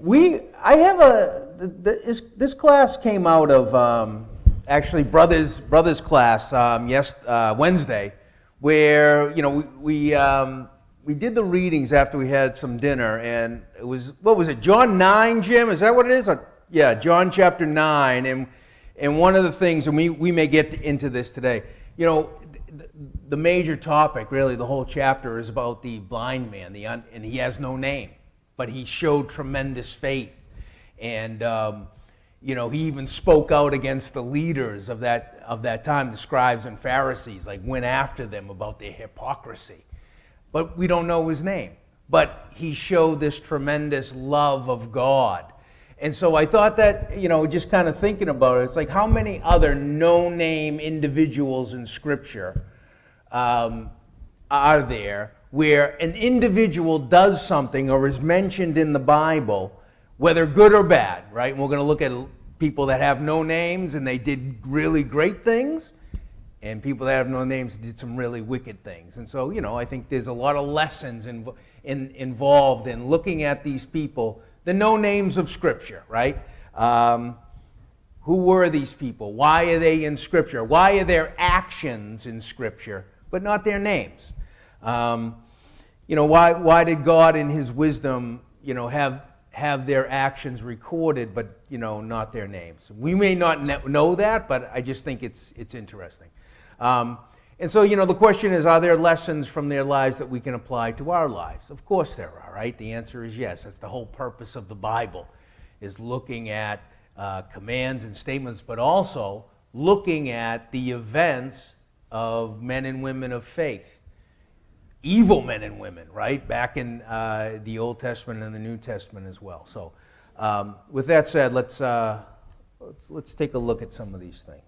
I have this class came out of actually brothers class Wednesday, where we did the readings after we had some dinner, and it was, what was it, John 9, Jim? Is that what it is? Yeah, John chapter 9, and one of the things, and we may get into this today, the major topic, really, the whole chapter is about the blind man, and he has no name, but he showed tremendous faith, and he even spoke out against the leaders of that time, the scribes and Pharisees, like went after them about their hypocrisy. But we don't know his name. But he showed this tremendous love of God. And so I thought that, just kind of thinking about it, it's like how many other no-name individuals in Scripture are there where an individual does something or is mentioned in the Bible, whether good or bad, right? And we're going to look at people that have no names and they did really great things, and people that have no names did some really wicked things. And so, I think there's a lot of lessons involved in looking at these people, the no names of Scripture, right? Who were these people? Why are they in Scripture? Why are their actions in Scripture, but not their names? Why did God in His wisdom, have their actions recorded, but not their names? We may not know that, but I just think it's interesting. And so, the question is, are there lessons from their lives that we can apply to our lives? Of course there are, right? The answer is yes. That's the whole purpose of the Bible, is looking at commands and statements, but also looking at the events of men and women of faith. Evil men and women, right? Back in the Old Testament and the New Testament as well. So, with that said, let's take a look at some of these things.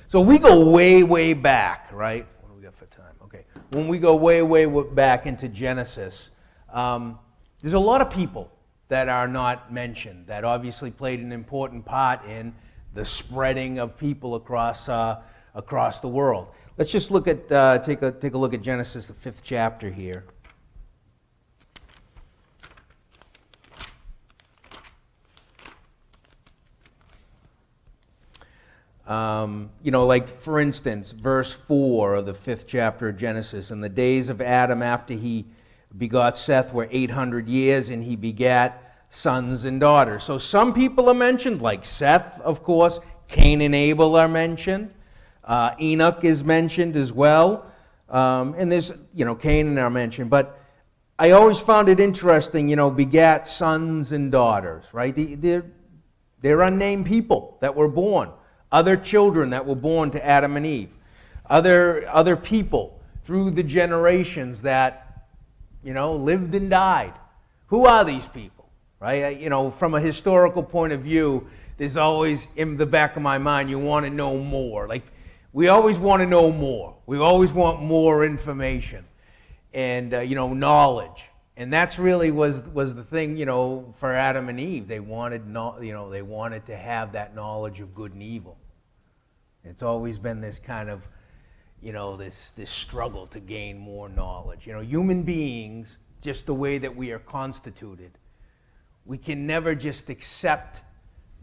So we go way, way back, right? What do we got for time? Okay. When we go way, way back into Genesis, there's a lot of people that are not mentioned that obviously played an important part in the spreading of people across the world. Let's just look at take a look at Genesis, the 5th chapter here. Like for instance, verse 4 of the 5th chapter of Genesis, in the days of Adam after he begot Seth were 800 years, and he begat sons and daughters. So some people are mentioned, like Seth, of course. Cain and Abel are mentioned. Enoch is mentioned as well. And there's, Canaan are mentioned. But I always found it interesting, begat sons and daughters, right? They're unnamed people that were born. Other children that were born to Adam and Eve. Other people through the generations that, lived and died. Who are these people, right? From a historical point of view, there's always, in the back of my mind, you want to know more. Like, we always want to know more. We always want more information and, knowledge. And that's really was the thing, for Adam and Eve. They wanted, they wanted to have that knowledge of good and evil. It's always been this kind of, this struggle to gain more knowledge. Human beings, just the way that we are constituted, we can never just accept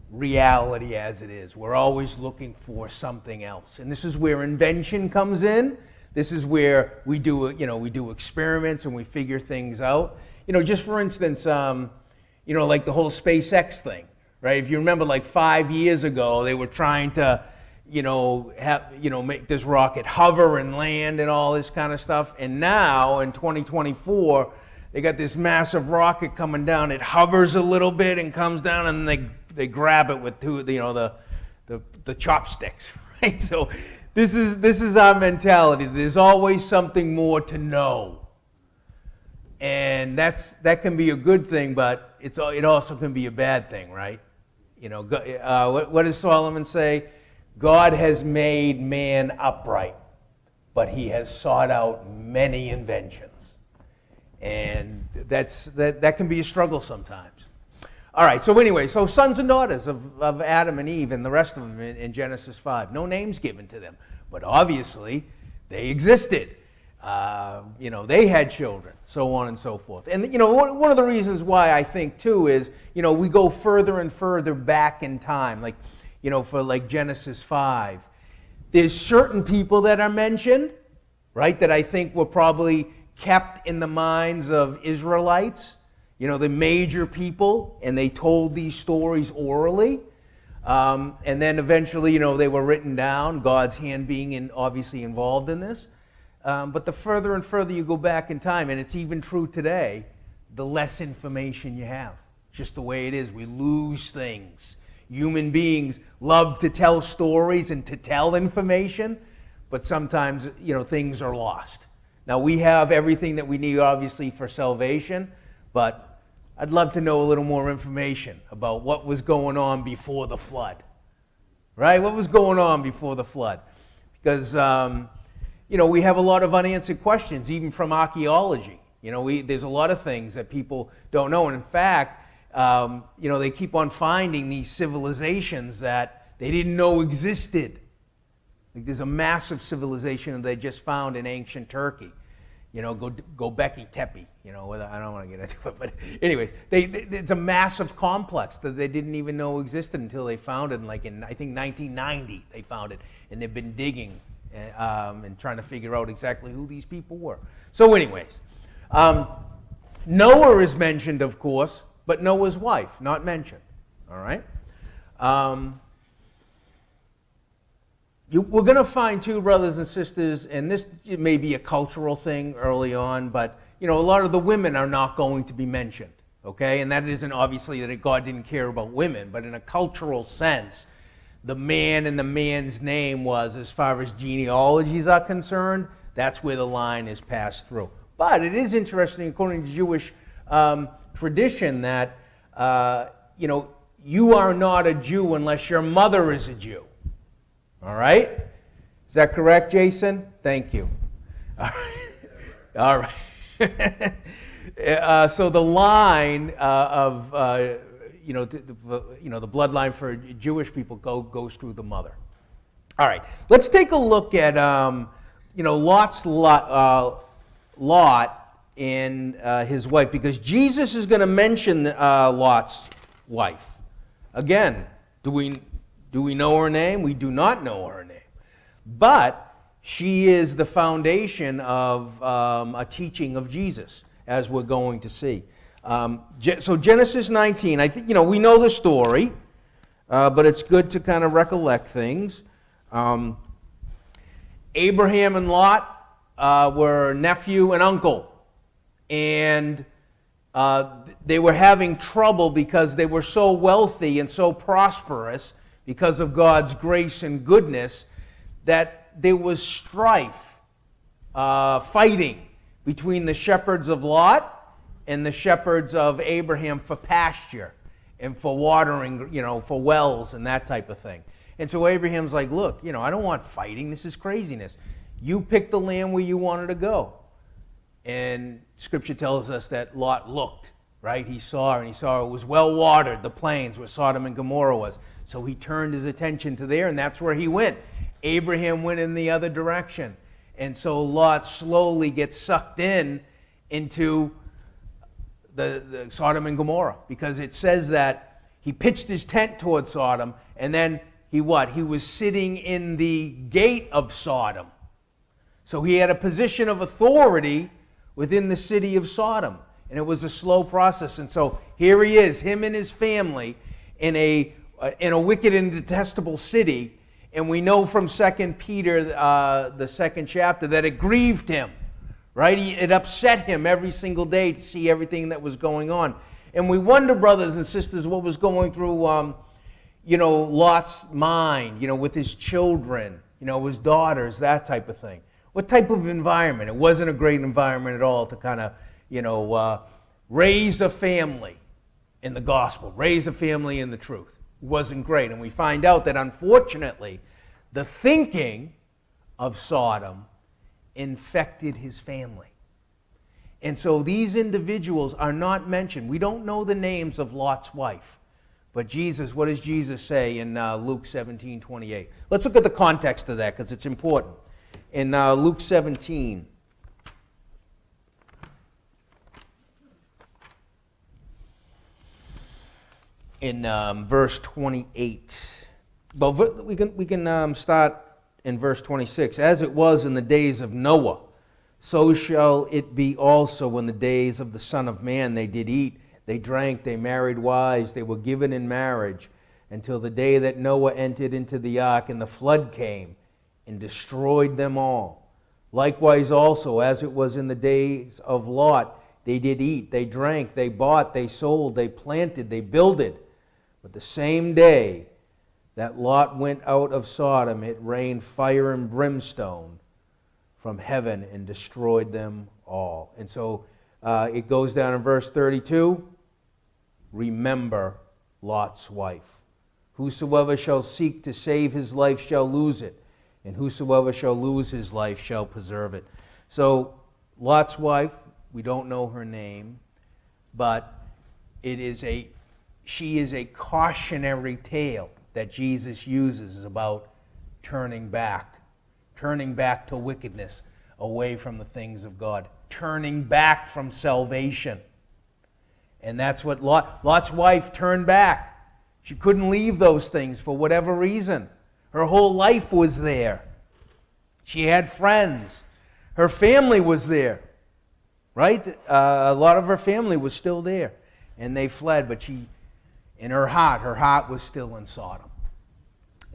reality as it is. We're always looking for something else. And this is where invention comes in. This is where we do experiments and we figure things out. Just for instance, like the whole SpaceX thing, right? If you remember, like 5 years ago, they were trying to, make this rocket hover and land and all this kind of stuff. And now in 2024, they got this massive rocket coming down. It hovers a little bit and comes down, and they grab it with the chopsticks, right? So this is our mentality. There's always something more to know, and that can be a good thing, but it also can be a bad thing, right? What does Solomon say? God has made man upright, but he has sought out many inventions, and that can be a struggle sometimes. All right, so anyway, sons and daughters of Adam and Eve and the rest of them in Genesis 5. No names given to them, but obviously they existed. They had children, so on and so forth. And, one of the reasons why I think, too, is, we go further and further back in time, for Genesis 5. There's certain people that are mentioned, right, that I think were probably kept in the minds of Israelites, the major people, and they told these stories orally. And then eventually, they were written down, God's hand being obviously involved in this. But the further and further you go back in time, and it's even true today, the less information you have. Just the way it is. We lose things. Human beings love to tell stories and to tell information, but sometimes, things are lost. Now, we have everything that we need, obviously, for salvation, but I'd love to know a little more information about what was going on before the flood. Right? What was going on before the flood? Because, we have a lot of unanswered questions, even from archaeology. There's a lot of things that people don't know. And in fact, they keep on finding these civilizations that they didn't know existed. There's a massive civilization that they just found in ancient Turkey. Göbekli Tepe. I don't want to get into it, but anyways, it's a massive complex that they didn't even know existed until they found it. I think 1990 they found it, and they've been digging and trying to figure out exactly who these people were. So, anyways, Noah is mentioned, of course, but Noah's wife not mentioned. All right. We're going to find, too, brothers and sisters, and this may be a cultural thing early on, but, a lot of the women are not going to be mentioned, okay? And that isn't obviously that God didn't care about women, but in a cultural sense, the man and the man's name was, as far as genealogies are concerned, that's where the line is passed through. But it is interesting, according to Jewish tradition, that, you are not a Jew unless your mother is a Jew. All right? Is that correct, Jason? Thank you. All right. All right. So the line of, the bloodline for Jewish people goes through the mother. All right. Let's take a look at, Lot and his wife, because Jesus is going to mention Lot's wife. Again, do we know her name? We do not know her name. But she is the foundation of a teaching of Jesus, as we're going to see. So Genesis 19, I think, we know the story, but it's good to kind of recollect things. Abraham and Lot were nephew and uncle. And they were having trouble because they were so wealthy and so prosperous because of God's grace and goodness, that there was strife, fighting between the shepherds of Lot and the shepherds of Abraham for pasture and for watering, for wells and that type of thing. And so Abraham's like, look, I don't want fighting. This is craziness. You pick the land where you wanted to go. And Scripture tells us that Lot looked, right? He saw it was well watered, the plains where Sodom and Gomorrah was. So he turned his attention to there, and that's where he went. Abraham went in the other direction. And so Lot slowly gets sucked into the Sodom and Gomorrah, because it says that he pitched his tent toward Sodom, and then he was sitting in the gate of Sodom. So he had a position of authority within the city of Sodom, and it was a slow process. And so here he is, him and his family, in a wicked and detestable city. And we know from 2 Peter, the second chapter, that it grieved him, right? It upset him every single day to see everything that was going on. And we wonder, brothers and sisters, what was going through, Lot's mind, with his children, his daughters, that type of thing. What type of environment? It wasn't a great environment at all to kind of, raise a family in the gospel, raise a family in the truth. It wasn't great. And we find out that, unfortunately, the thinking of Sodom infected his family. And so these individuals are not mentioned. We don't know the names of Lot's wife. But Jesus, what does Jesus say in Luke 17:28? Let's look at the context of that, because it's important. In Luke 17, in verse 28. Well, we can start in verse 26. As it was in the days of Noah, so shall it be also in the days of the Son of Man. They did eat, they drank, they married wives, they were given in marriage, until the day that Noah entered into the ark, and the flood came and destroyed them all. Likewise also, as it was in the days of Lot, they did eat, they drank, they bought, they sold, they planted, they builded. But the same day that Lot went out of Sodom, it rained fire and brimstone from heaven and destroyed them all. And so it goes down in verse 32, remember Lot's wife. Whosoever shall seek to save his life shall lose it, and whosoever shall lose his life shall preserve it. So Lot's wife, we don't know her name, but she is a cautionary tale that Jesus uses about turning back to wickedness, away from the things of God, turning back from salvation. And that's what Lot's wife turned back. She couldn't leave those things for whatever reason. Her whole life was there. She had friends. Her family was there, right? A lot of her family was still there, and they fled, but in her heart was still in Sodom.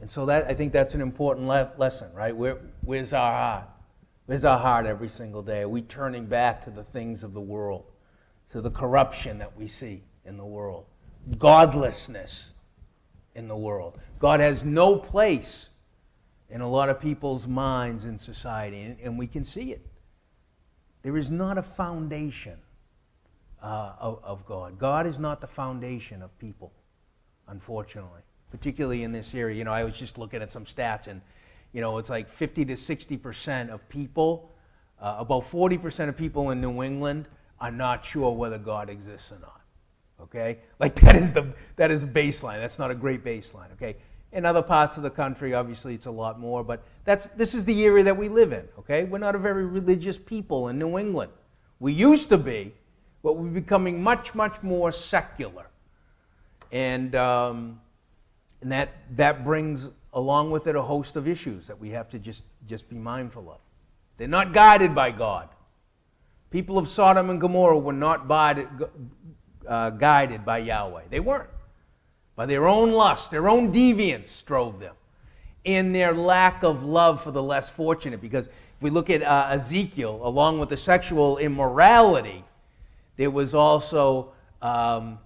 And so I think that's an important lesson, right? Where's our heart? Where's our heart every single day? Are we turning back to the things of the world, to the corruption that we see in the world, godlessness in the world? God has no place in a lot of people's minds in society, and we can see it. There is not a foundation of God. God is not the foundation of people, unfortunately, particularly in this area. I was just looking at some stats, and it's like 50 to 60% of people, about 40% of people in New England are not sure whether God exists or not. Okay, like that is a baseline. That's not a great baseline. Okay, in other parts of the country, obviously, it's a lot more, but this is the area that we live in. Okay, we're not a very religious people in New England. We used to be, but we're becoming much, much more secular, and that brings along with it a host of issues that we have to just be mindful of. They're not guided by God. People of Sodom and Gomorrah were not guided by Yahweh. They weren't. By their own lust, their own deviance drove them, in their lack of love for the less fortunate. Because if we look at Ezekiel, along with the sexual immorality, there was also an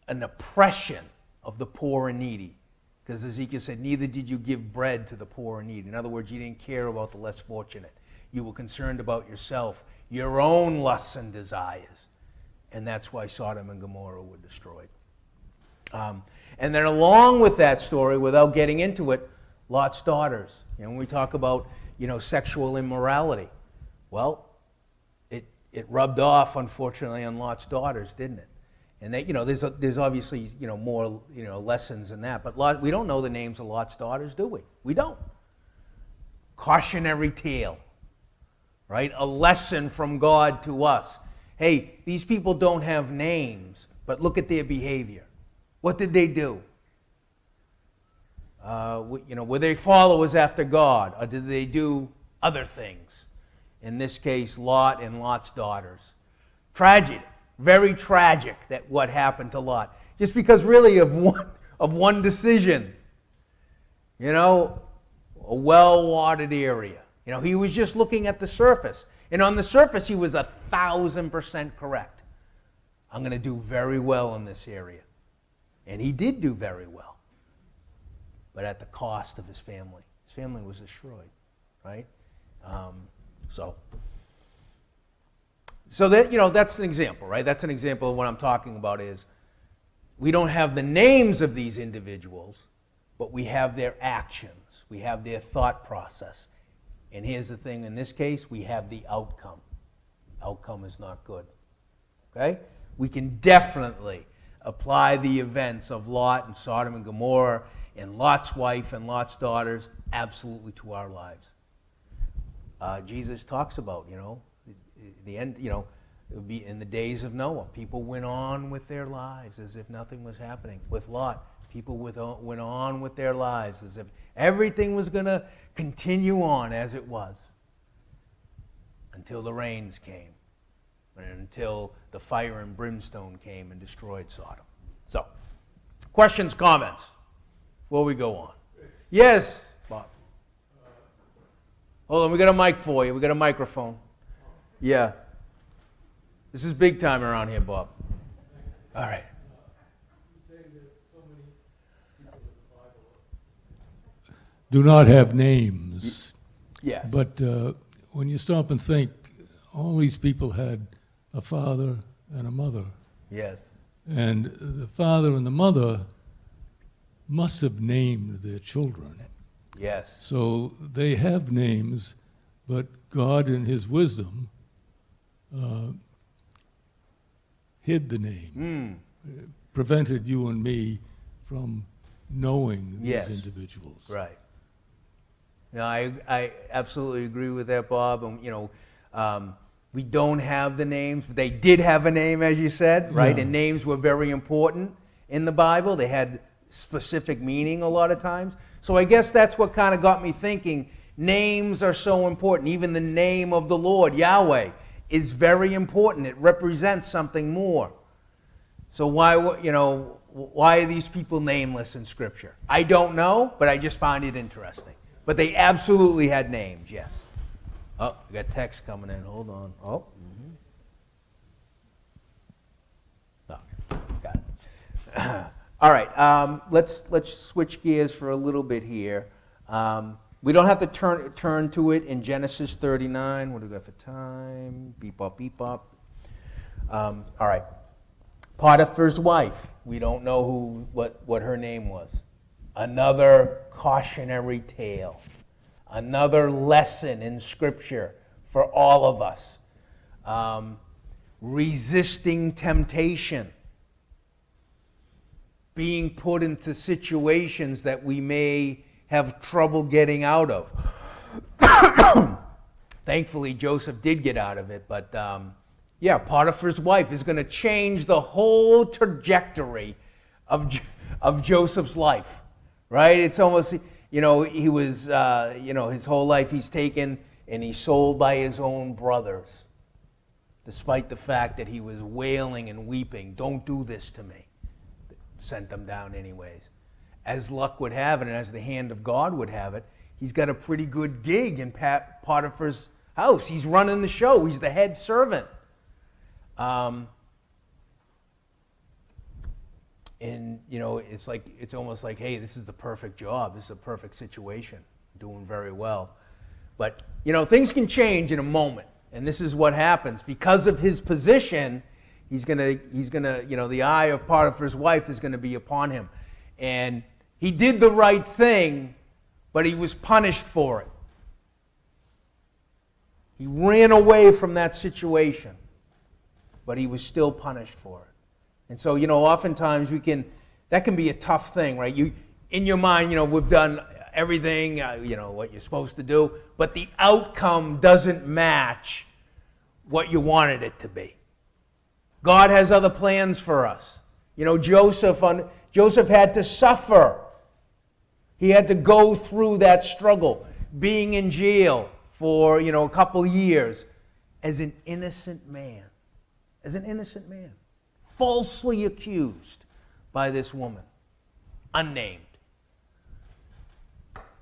oppression of the poor and needy. Because Ezekiel said, neither did you give bread to the poor and needy. In other words, you didn't care about the less fortunate. You were concerned about yourself, your own lusts and desires. And that's why Sodom and Gomorrah were destroyed. And then along with that story, without getting into it, Lot's daughters. When we talk about, sexual immorality, well, it rubbed off, unfortunately, on Lot's daughters, didn't it? And they, there's obviously, more, lessons in that. But we don't know the names of Lot's daughters, do we? We don't. Cautionary tale, right? A lesson from God to us. Hey, these people don't have names, but look at their behavior. What did they do? Were they followers after God, or did they do other things? In this case, Lot and Lot's daughters. Tragic, very tragic that what happened to Lot. Just because really of one decision. A well-watered area. He was just looking at the surface. And on the surface, he was 1,000% correct. I'm going to do very well in this area. And he did do very well. But at the cost of his family. His family was destroyed, right? So that, that's an example, right? That's an example of what I'm talking about is we don't have the names of these individuals, but we have their actions. We have their thought process. And here's the thing, in this case, we have the outcome. Outcome is not good. Okay? We can definitely apply the events of Lot and Sodom and Gomorrah and Lot's wife and Lot's daughters absolutely to our lives. Jesus talks about, the end, It would be in the days of Noah. People went on with their lives as if nothing was happening. With Lot, people went on with their lives as if everything was going to continue on as it was until the rains came and until the fire and brimstone came and destroyed Sodom. So, questions, comments before we go on? Yes, Bob. Hold on, we got a mic for you. We got a microphone. Yeah. This is big time around here, Bob. All right. Do not have names. Yes. But when you stop and think, all these people had a father and a mother. Yes. And the father and the mother must have named their children. Yes. So they have names, but God in his wisdom hid the name, prevented you and me from knowing these individuals. Right. No, I absolutely agree with that, Bob. And we don't have the names, but they did have a name, as you said, right? Yeah. And names were very important in the Bible. They had specific meaning a lot of times. So I guess that's what kind of got me thinking. Names are so important. Even the name of the Lord, Yahweh, is very important. It represents something more. So why are these people nameless in Scripture? I don't know, but I just find it interesting. But they absolutely had names, yes. Oh, we got text coming in. Hold on. Oh. Got it. All right. Let's switch gears for a little bit here. We don't have to turn to it in Genesis 39. What do we got for time? Beep bop, beep bop. All right. Potiphar's wife. We don't know what her name was. Another cautionary tale. Another lesson in Scripture for all of us. Resisting temptation. Being put into situations that we may have trouble getting out of. Thankfully, Joseph did get out of it, but Potiphar's wife is going to change the whole trajectory of Joseph's life, right? It's almost, he was, his whole life he's taken and he's sold by his own brothers, despite the fact that he was wailing and weeping, "Don't do this to me." Sent them down anyways. As luck would have it, and as the hand of God would have it, he's got a pretty good gig in Potiphar's house. He's running the show. He's the head servant. It's almost like, hey, this is the perfect job. This is a perfect situation. Doing very well. But, things can change in a moment. And this is what happens. Because of his position, he's gonna, the eye of Potiphar's wife is gonna be upon him. And he did the right thing, but he was punished for it. He ran away from that situation, but he was still punished for it. And so, oftentimes that can be a tough thing, right? In your mind, we've done everything, what you're supposed to do, but the outcome doesn't match what you wanted it to be. God has other plans for us. Joseph had to suffer. He had to go through that struggle, being in jail for, a couple years as an innocent man. As an innocent man. Falsely accused by this woman. Unnamed.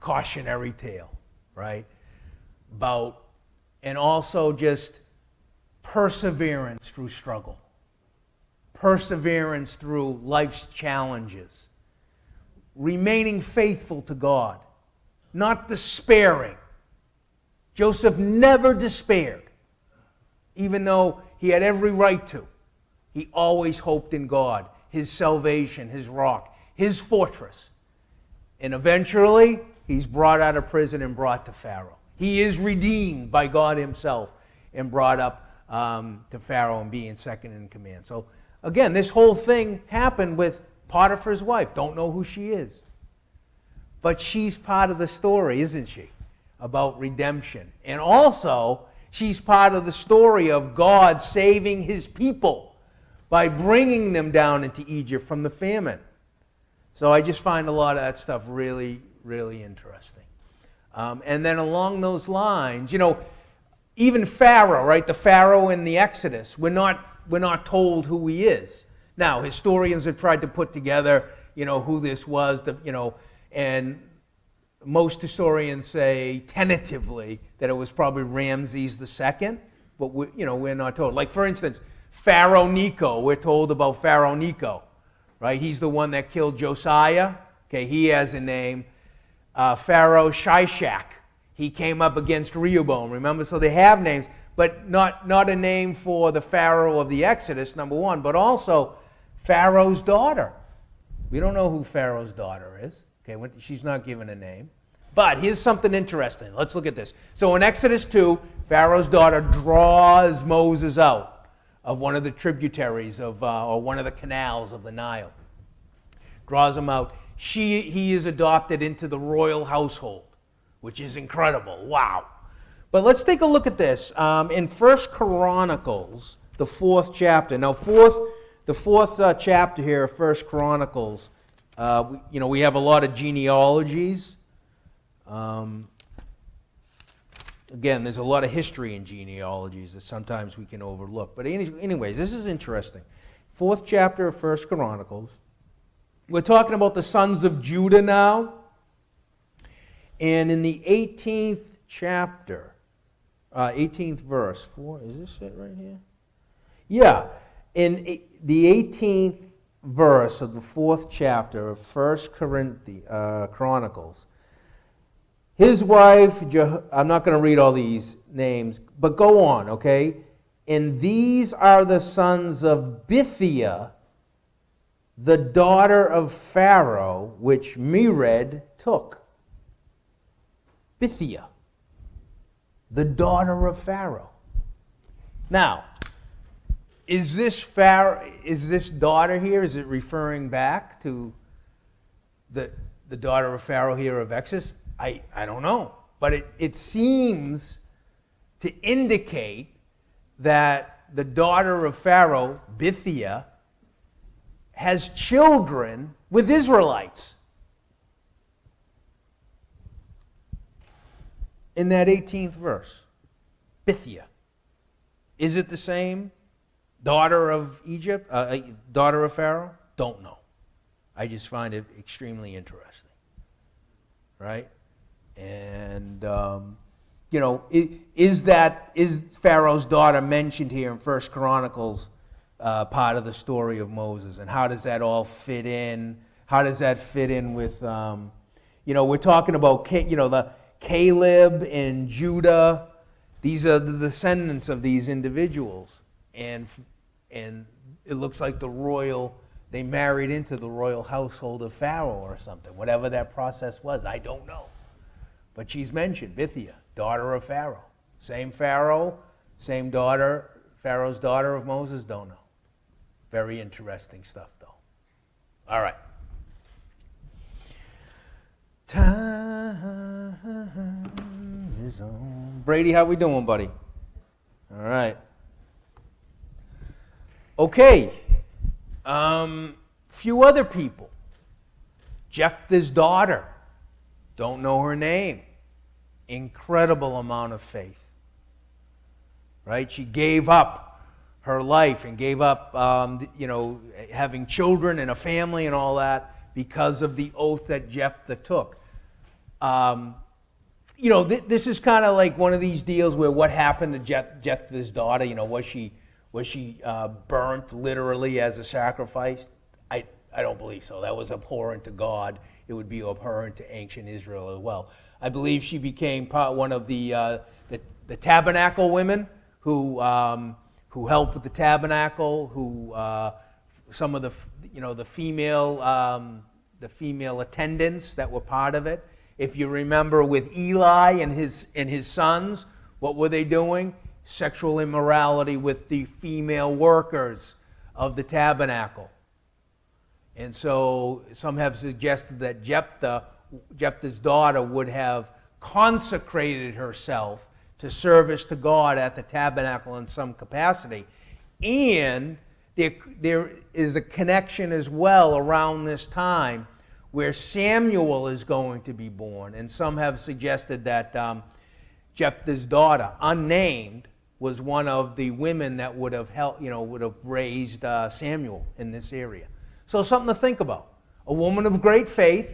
Cautionary tale, right? And also just perseverance through struggle. Perseverance through life's challenges. Remaining faithful to God. Not despairing. Joseph never despaired. Even though he had every right to. He always hoped in God. His salvation, his rock, his fortress. And eventually, he's brought out of prison and brought to Pharaoh. He is redeemed by God himself and brought up to Pharaoh and being second in command. So, again, this whole thing happened with Potiphar's wife. Don't know who she is. But she's part of the story, isn't she? About redemption. And also, She's part of the story of God saving his people by bringing them down into Egypt from the famine. So I just find a lot of that stuff really, really interesting. And then along those lines, even Pharaoh, right? The Pharaoh in the Exodus, we're not told who he is. Now, historians have tried to put together, who this was, and most historians say tentatively that it was probably Ramses II, but we're not told. Like, for instance, Pharaoh Necho, we're told about Pharaoh Necho, right? He's the one that killed Josiah. Okay, he has a name. Pharaoh Shishak, he came up against Rehoboam, remember? So they have names, but not a name for the Pharaoh of the Exodus, number one, but also Pharaoh's daughter. We don't know who Pharaoh's daughter is. Okay, she's not given a name. But here's something interesting. Let's look at this. So in Exodus 2, Pharaoh's daughter draws Moses out of one of the tributaries or one of the canals of the Nile. Draws him out. He is adopted into the royal household, which is incredible. Wow. But let's take a look at this. In 1 Chronicles, the 4th chapter. Now, the fourth chapter here of 1 Chronicles, we have a lot of genealogies. Again, there's a lot of history in genealogies that sometimes we can overlook. But anyways, this is interesting. 4th chapter of 1 Chronicles. We're talking about the sons of Judah now. And in the 18th chapter, 18th verse, 4, is this it right here? Yeah. In the 18th verse of the 4th chapter of 1 Chronicles, his wife, I'm not going to read all these names, but go on, okay? And these are the sons of Bithiah, the daughter of Pharaoh, which Mered took. Bithiah, the daughter of Pharaoh. Now, is this daughter here, is it referring back to the daughter of Pharaoh here of Exodus? I don't know. But it seems to indicate that the daughter of Pharaoh, Bithiah, has children with Israelites. In that 18th verse, Bithiah. Is it the same daughter of Egypt, daughter of Pharaoh? Don't know. I just find it extremely interesting. Right? And, is Pharaoh's daughter mentioned here in 1 Chronicles part of the story of Moses? And how does that all fit in? How does that fit in with, we're talking about, the Caleb and Judah. These are the descendants of these individuals. And it looks like they married into the royal household of Pharaoh or something. Whatever that process was, I don't know. But she's mentioned, Bithiah, daughter of Pharaoh. Same Pharaoh, same daughter, Pharaoh's daughter of Moses, don't know. Very interesting stuff, though. All right. Time is on. Brady, how we doing, buddy? All right. Okay. Few other people. Jephthah's daughter. Don't know her name. Incredible amount of faith. Right? She gave up her life and gave up, having children and a family and all that because of the oath that Jephthah took. This is kind of like one of these deals where what happened to Jephthah's daughter, was she burnt literally as a sacrifice? I don't believe so. That was abhorrent to God. It would be abhorrent to ancient Israel as well. I believe she became one of the tabernacle women who helped with the tabernacle, some of the female attendants that were part of it. If you remember with Eli and his sons, what were they doing? Sexual immorality with the female workers of the tabernacle. And so some have suggested that Jephthah's daughter would have consecrated herself to service to God at the tabernacle in some capacity. And there is a connection as well around this time where Samuel is going to be born. And some have suggested that Jephthah's daughter, unnamed, was one of the women that would have raised Samuel in this area. So something to think about. A woman of great faith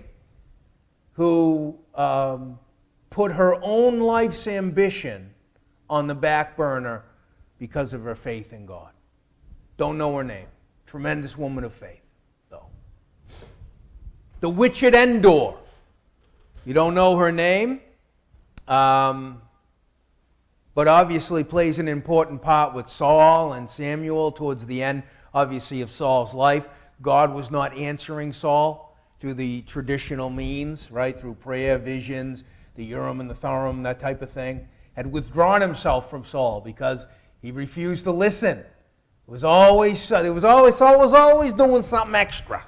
who put her own life's ambition on the back burner because of her faith in God. Don't know her name. Tremendous woman of faith, though. The witch at Endor. You don't know her name, but obviously plays an important part with Saul and Samuel towards the end, obviously, of Saul's life. God was not answering Saul through the traditional means, right, through prayer, visions, the Urim and the Thummim, that type of thing. Had withdrawn himself from Saul because he refused to listen. Saul was always doing something extra,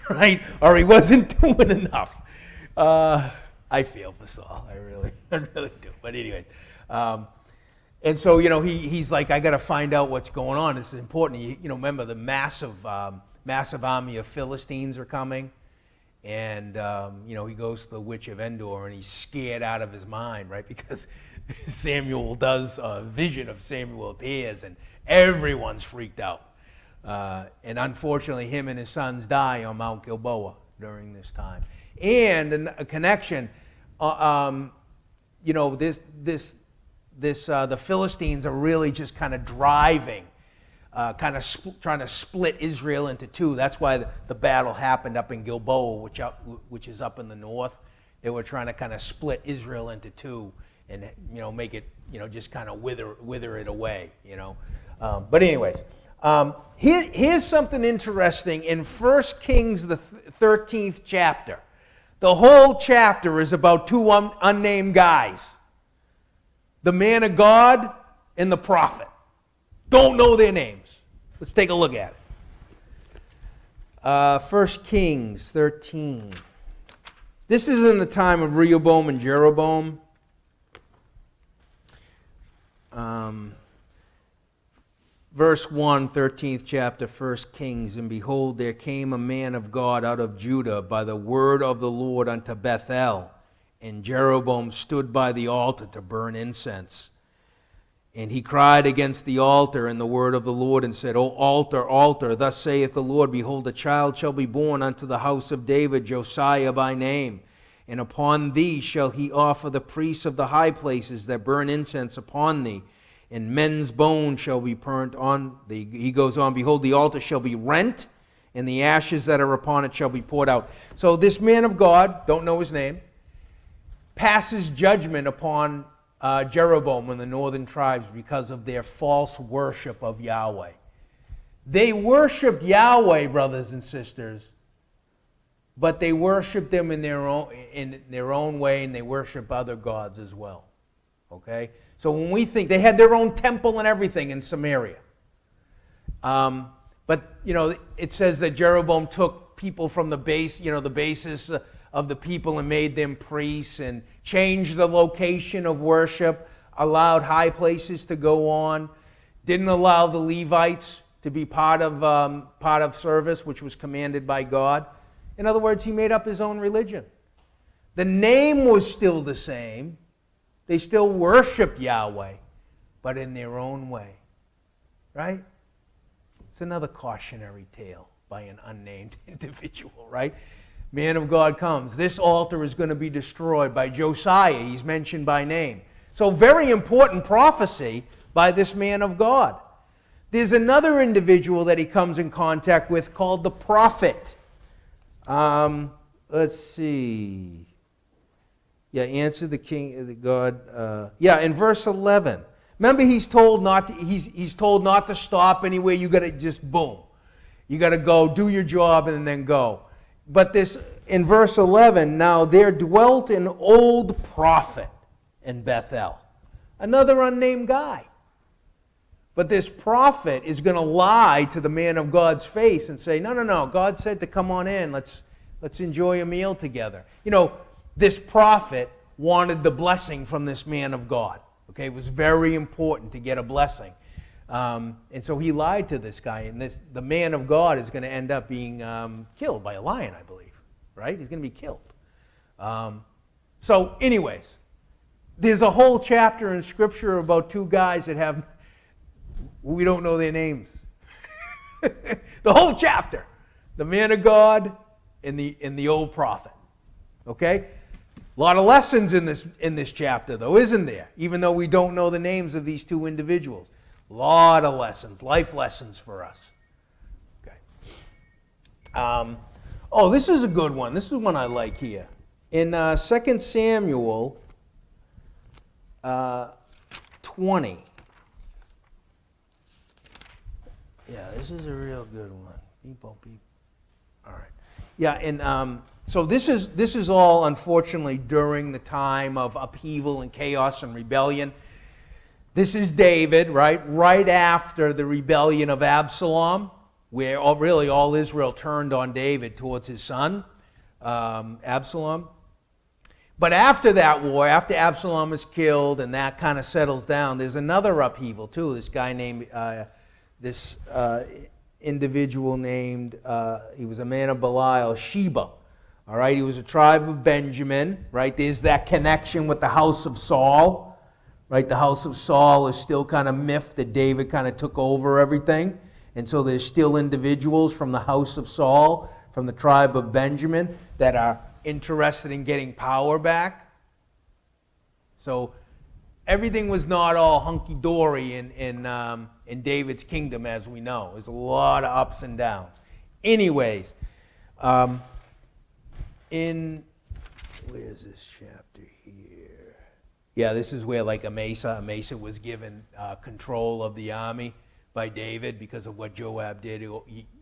right? Or he wasn't doing enough. I feel for Saul, I really do. But anyways, and so he's like, I got to find out what's going on. This is important. Remember the massive army of Philistines are coming. And, he goes to the witch of Endor, and he's scared out of his mind, right? Because Samuel does, a vision of Samuel appears, and everyone's freaked out. And unfortunately, him and his sons die on Mount Gilboa during this time. And a connection, the Philistines are really just kind of driving, trying to split Israel into two. That's why the battle happened up in Gilboa, which is up in the north. They were trying to kind of split Israel into two and make it just kind of wither it away. But anyways, here's something interesting in 1 Kings the 13th chapter. The whole chapter is about two unnamed guys, the man of God and the prophet. Don't know their names. Let's take a look at it. 1 Kings 13. This is in the time of Rehoboam and Jeroboam. Verse 1, 13th chapter, 1 Kings. And behold, there came a man of God out of Judah by the word of the Lord unto Bethel. And Jeroboam stood by the altar to burn incense. And he cried against the altar in the word of the Lord, and said, O altar, altar, thus saith the Lord, behold, a child shall be born unto the house of David, Josiah by name. And upon thee shall he offer the priests of the high places that burn incense upon thee. And men's bones shall be burnt on thee. He goes on, behold, the altar shall be rent, and the ashes that are upon it shall be poured out. So this man of God, don't know his name, passes judgment upon Jeroboam and the northern tribes because of their false worship of Yahweh. They worshiped Yahweh, brothers and sisters, but they worshiped them in their own way, and they worship other gods as well. Okay? So when we think, they had their own temple and everything in Samaria. But, it says that Jeroboam took people from the basis of the people and made them priests, and changed the location of worship, allowed high places to go on, didn't allow the Levites to be part of service, which was commanded by God. In other words, he made up his own religion. The name was still the same. They still worshiped Yahweh, but in their own way. Right? It's another cautionary tale by an unnamed individual, right? Man of God comes. This altar is going to be destroyed by Josiah. He's mentioned by name. So very important prophecy by this man of God. There's another individual that he comes in contact with called the prophet. Let's see. Yeah, answer the king, the God. In verse 11. Remember, he's told not to stop anywhere. You got to just boom. You got to go, do your job, and then go. But this, in verse 11, now there dwelt an old prophet in Bethel. Another unnamed guy. But this prophet is going to lie to the man of God's face and say, no, God said to come on in. Let's enjoy a meal together. This prophet wanted the blessing from this man of God. Okay, it was very important to get a blessing. And so he lied to this guy, and the man of God is going to end up being killed by a lion, I believe. Right? He's going to be killed. So anyways, there's a whole chapter in Scripture about two guys that we don't know their names. The whole chapter. The man of God and the old prophet. Okay? A lot of lessons in this chapter, though, isn't there? Even though we don't know the names of these two individuals. A lot of lessons, life lessons for us. Okay. This is a good one. This is one I like here. In 2 Samuel 20. Yeah, this is a real good one. Beep, beep. All right. Yeah, and so this is all, unfortunately, during the time of upheaval and chaos and rebellion. This is David, right? Right after the rebellion of Absalom, where really all Israel turned on David towards his son, Absalom. But after that war, after Absalom is killed and that kind of settles down, there's another upheaval too. This guy named, individual named, he was a man of Belial, Sheba. All right, he was a tribe of Benjamin, right? There's that connection with the house of Saul, right? The house of Saul is still kind of miffed that David kind of took over everything. And so there's still individuals from the house of Saul, from the tribe of Benjamin, that are interested in getting power back. So everything was not all hunky-dory in David's kingdom, as we know. There's a lot of ups and downs. Anyways, where's this chapter here? Yeah, this is where like Amasa was given control of the army by David because of what Joab did.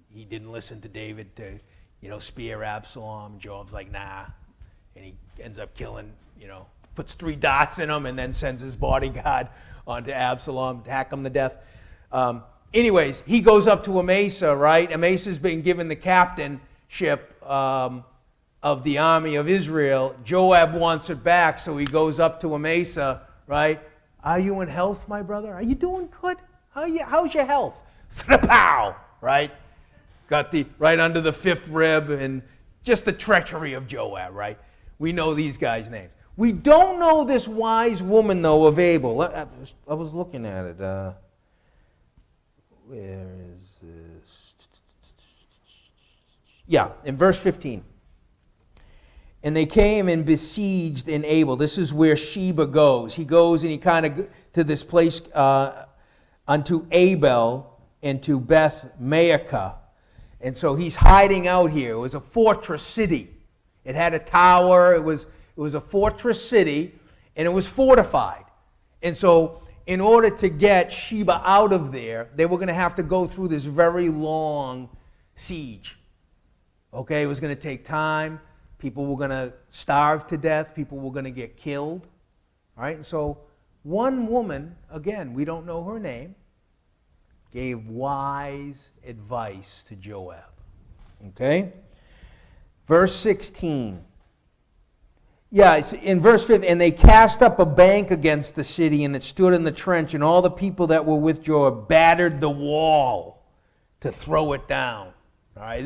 He didn't listen to David to, spear Absalom. Joab's like, nah. And he ends up killing, puts 3 dots in him and then sends his bodyguard onto Absalom to hack him to death. Anyways, he goes up to Amasa, right? Amasa's been given the captainship of the army of Israel. Joab wants it back, so he goes up to Amasa, right? Are you in health, my brother? Are you doing good? How's your health? Pow! Right? Got right under the 5th rib, and just the treachery of Joab, right? We know these guys' names. We don't know this wise woman, though, of Abel. I was looking at it. Where is this? Yeah, in verse 15. And they came and besieged in Abel. This is where Sheba goes. He goes and he kind of to this place unto Abel and to Beth Maacah. And so he's hiding out here. It was a fortress city. It had a tower. It was a fortress city, and it was fortified. And so in order to get Sheba out of there, they were going to have to go through this very long siege. Okay, it was going to take time. People were going to starve to death. People were going to get killed. All right, and so one woman, again, we don't know her name, gave wise advice to Joab. Okay? Verse 16. Yeah, it's in verse 15, and they cast up a bank against the city, and it stood in the trench, and all the people that were with Joab battered the wall to throw it down. All right,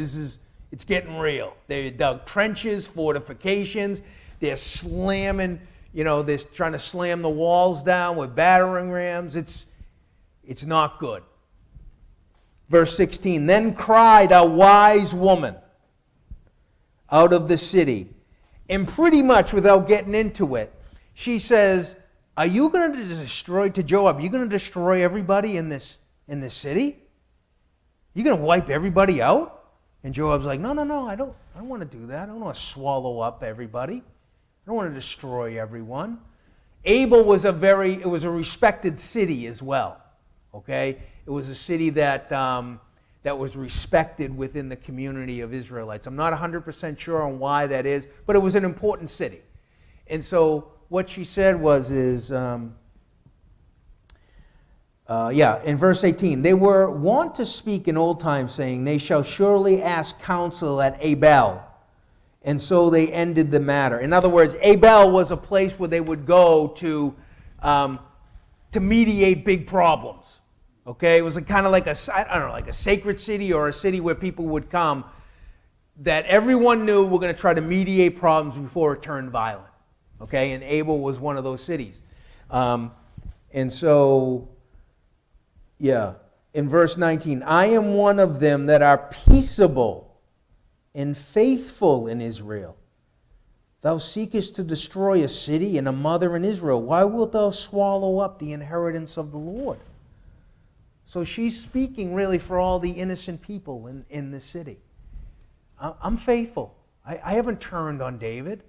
it's getting real. They dug trenches, fortifications. They're slamming, they're trying to slam the walls down with battering rams. It's not good. Verse 16, then cried a wise woman out of the city. And pretty much without getting into it, she says, are you going to destroy, to Joab, are you going to destroy everybody in this city? You going to wipe everybody out? And Joab's like, no, I don't want to do that. I don't want to swallow up everybody. I don't want to destroy everyone. Abel was it was a respected city as well. Okay? It was a city that was respected within the community of Israelites. I'm not 100% sure on why that is, but it was an important city. And so what she said in verse 18, they were wont to speak in old times, saying, they shall surely ask counsel at Abel. And so they ended the matter. In other words, Abel was a place where they would go to to mediate big problems. Okay, it was kind of like I don't know, like a sacred city or a city where people would come that everyone knew were going to try to mediate problems before it turned violent. Okay, and Abel was one of those cities. And so, yeah, in verse 19, I am one of them that are peaceable and faithful in Israel. Thou seekest to destroy a city and a mother in Israel. Why wilt thou swallow up the inheritance of the Lord? So she's speaking really for all the innocent people in the city. I'm faithful. I haven't turned on David.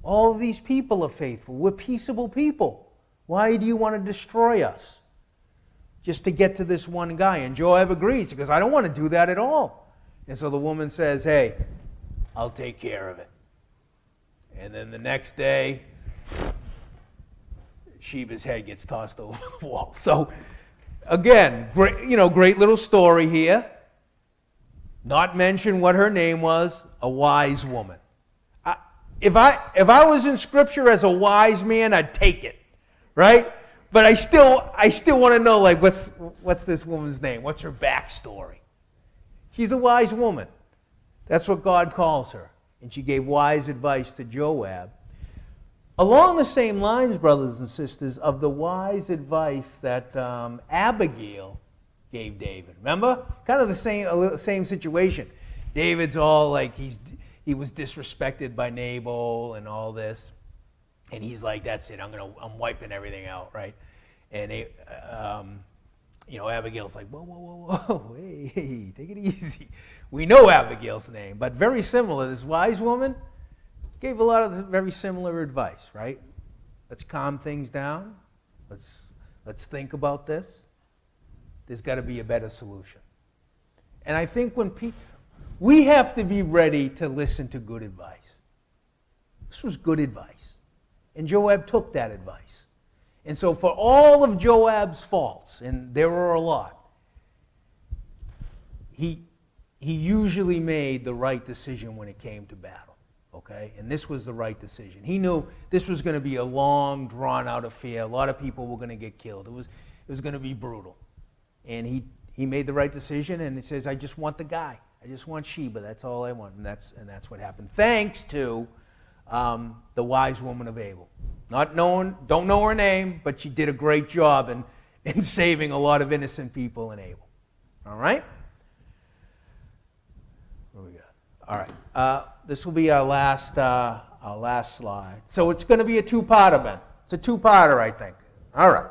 All of these people are faithful. We're peaceable people. Why do you want to destroy us? Just to get to this one guy. And Joab agrees because I don't want to do that at all. And so the woman says, hey, I'll take care of it. And then the next day, Sheba's head gets tossed over the wall. So, again, great little story here. Not mention what her name was, a wise woman. If I was in Scripture as a wise man, I'd take it, right? But I still want to know, like, what's this woman's name? What's her backstory? She's a wise woman. That's what God calls her. And she gave wise advice to Joab. Along the same lines, brothers and sisters, of the wise advice that Abigail gave David. Remember? Kind of the same situation. David's all like, he was disrespected by Nabal and all this. And he's like, that's it, I'm wiping everything out, right? And Abigail's like, whoa, hey, take it easy. We know Abigail's name, but very similar. This wise woman gave a lot of very similar advice, right? Let's calm things down. Let's think about this. There's got to be a better solution. And I think we have to be ready to listen to good advice. This was good advice. And Joab took that advice. And so for all of Joab's faults, and there were a lot, he usually made the right decision when it came to battle. Okay? And this was the right decision. He knew this was going to be a long, drawn-out affair. A lot of people were going to get killed. It was going to be brutal. And he made the right decision, and he says, I just want the guy. I just want Sheba. That's all I want. And that's what happened. Thanks to the wise woman of Abel. Don't know her name, but she did a great job in saving a lot of innocent people in Abel. All right? What do we got? All right. This will be our last slide. So it's going to be a two-parter, Ben. It's a two-parter, I think. All right.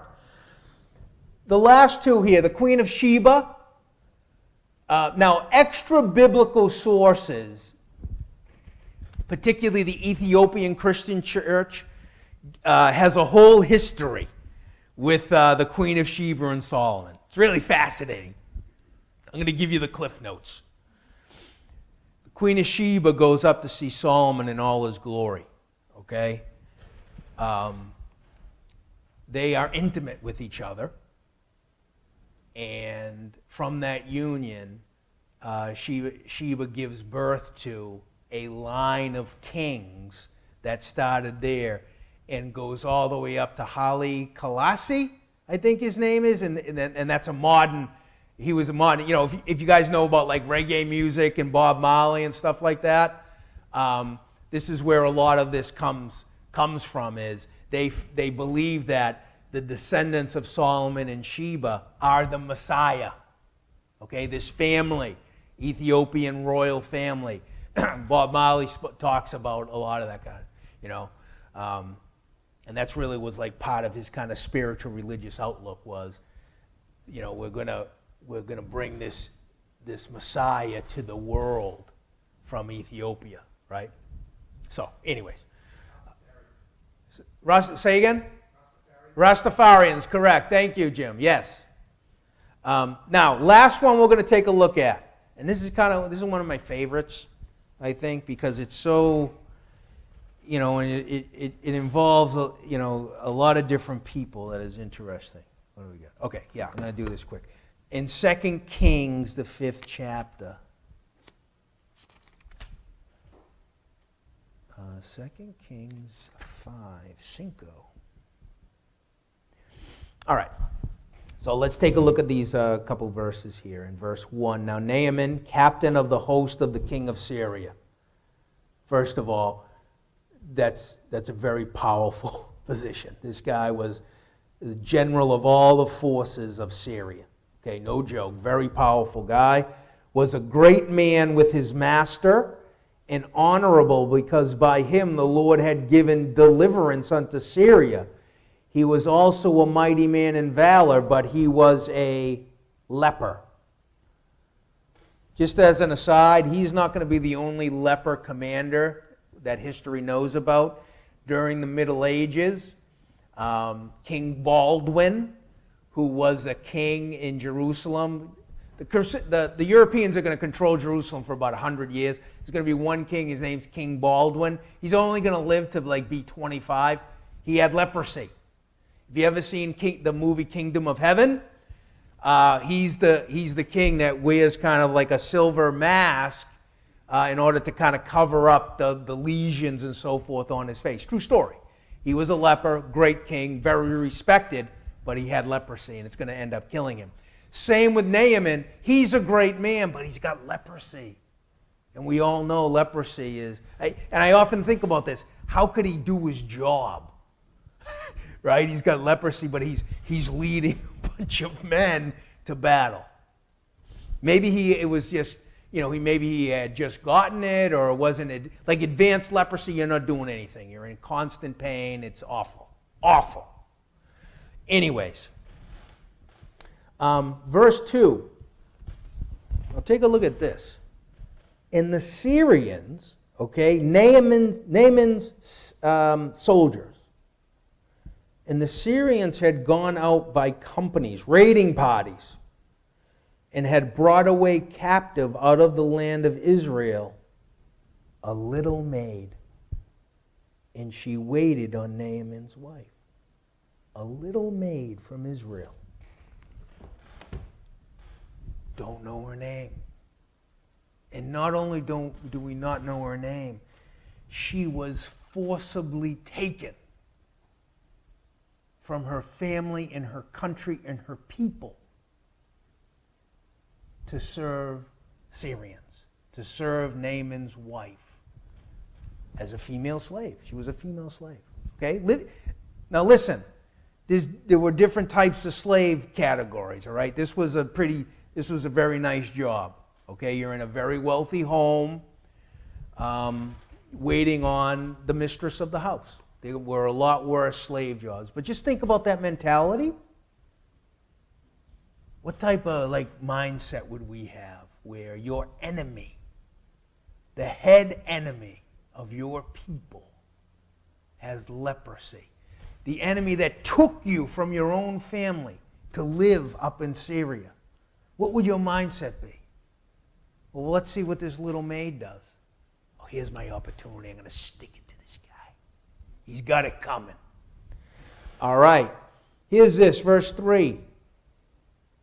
The last two here, the Queen of Sheba. Now, extra-biblical sources, particularly the Ethiopian Christian Church, has a whole history with the Queen of Sheba and Solomon. It's really fascinating. I'm going to give you the Cliff Notes. The Queen of Sheba goes up to see Solomon in all his glory. Okay? They are intimate with each other. And from that union, Sheba gives birth to a line of kings that started there and goes all the way up to Haile Selassie, I think his name is, and that's he was a modern, if you guys know about like reggae music and Bob Marley and stuff like that, this is where a lot of this comes from, is they believe that the descendants of Solomon and Sheba are the Messiah. Okay, this family, Ethiopian royal family. Bob Marley talks about a lot of that kind of, and that's really was like part of his kind of spiritual religious outlook was, we're gonna bring this Messiah to the world from Ethiopia, right? So, anyways, say again. Rastafarians, correct. Thank you, Jim. Yes. Now, last one we're going to take a look at, and this is one of my favorites, I think, because it's so, and it involves a lot of different people that is interesting. What do we got? Okay, yeah, I'm going to do this quick. In 2 Kings, the 5th chapter. 2 Kings 5, 5. All right. So let's take a look at these couple verses here. In verse 1, now Naaman, captain of the host of the king of Syria. First of all, that's a very powerful position. This guy was the general of all the forces of Syria. Okay, no joke. Very powerful guy. Was a great man with his master and honorable, because by him the Lord had given deliverance unto Syria. He was also a mighty man in valor, but he was a leper. Just as an aside, he's not going to be the only leper commander that history knows about. During the Middle Ages, King Baldwin, who was a king in Jerusalem, the Europeans are going to control Jerusalem for about 100 years. There's going to be one king, his name's King Baldwin. He's only going to live to be 25. He had leprosy. Have you ever seen the movie Kingdom of Heaven? He's the king that wears kind of like a silver mask in order to kind of cover up the lesions and so forth on his face. True story. He was a leper, great king, very respected, but he had leprosy, and it's going to end up killing him. Same with Naaman. He's a great man, but he's got leprosy. And we all know leprosy is... And I often think about this. How could he do his job? Right? He's got leprosy, but he's leading a bunch of men to battle. Maybe it was just, maybe he had just gotten it, or it wasn't like advanced leprosy. You're not doing anything. You're in constant pain. It's awful. Awful. Anyways, verse 2. I'll take a look at this. And the Syrians, okay, Naaman's soldiers, and the Syrians had gone out by companies, raiding parties, and had brought away captive out of the land of Israel a little maid. And she waited on Naaman's wife. A little maid from Israel. Don't know her name. And not only do we not know her name, she was forcibly taken from her family and her country and her people to serve Syrians, to serve Naaman's wife as a female slave. She was a female slave. Okay? Now listen, there were different types of slave categories, all right? This was a very nice job. Okay? You're in a very wealthy home, waiting on the mistress of the house. There were a lot worse slave jobs. But just think about that mentality. What type of mindset would we have where your enemy, the head enemy of your people, has leprosy? The enemy that took you from your own family to live up in Syria. What would your mindset be? Well, let's see what this little maid does. Oh, here's my opportunity. I'm going to stick it to this guy. He's got it coming. All right. Here's this, verse 3.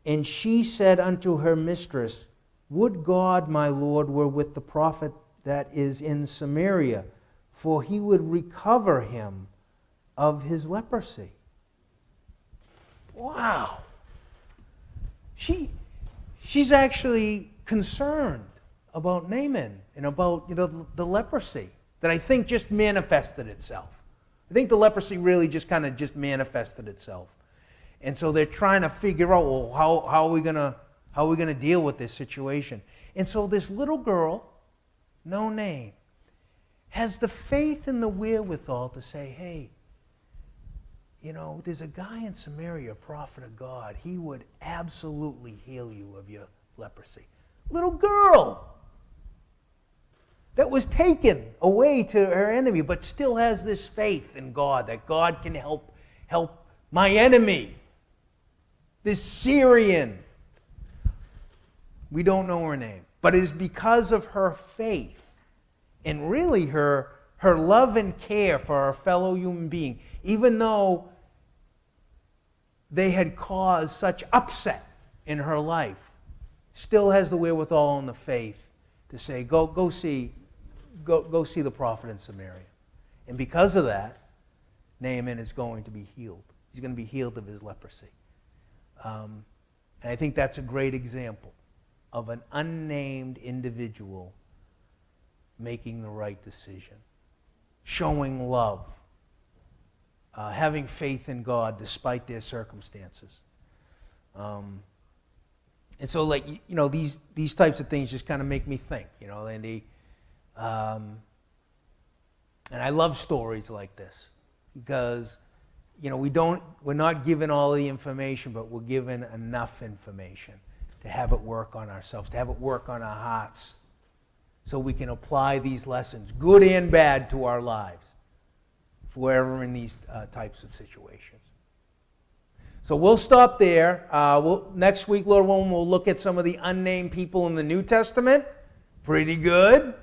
And she said unto her mistress, Would God, my Lord, were with the prophet that is in Samaria, for he would recover him of his leprosy. Wow. She's actually concerned about Naaman and about the leprosy that I think just manifested itself. I think the leprosy really just manifested itself. And so they're trying to figure out, well, how are we gonna deal with this situation? And so this little girl, no name, has the faith and the wherewithal to say, hey, there's a guy in Samaria, a prophet of God. He would absolutely heal you of your leprosy. Little girl that was taken away to her enemy, but still has this faith in God, that God can help my enemy, this Syrian. We don't know her name, but it is because of her faith and really her love and care for our fellow human being, even though they had caused such upset in her life, still has the wherewithal and the faith to say, go see the prophet in Samaria. And because of that, Naaman is going to be healed. He's he's going to be healed of his leprosy. And I think that's a great example of an unnamed individual making the right decision, showing love, having faith in God despite their circumstances. And so, like, these types of things just kind of make me think, and and I love stories like this because, we're not given all the information, but we're given enough information to have it work on ourselves, to have it work on our hearts, so we can apply these lessons, good and bad, to our lives if we're ever in these types of situations. So we'll stop there. Next week, Lord willing, we'll look at some of the unnamed people in the New Testament. Pretty good.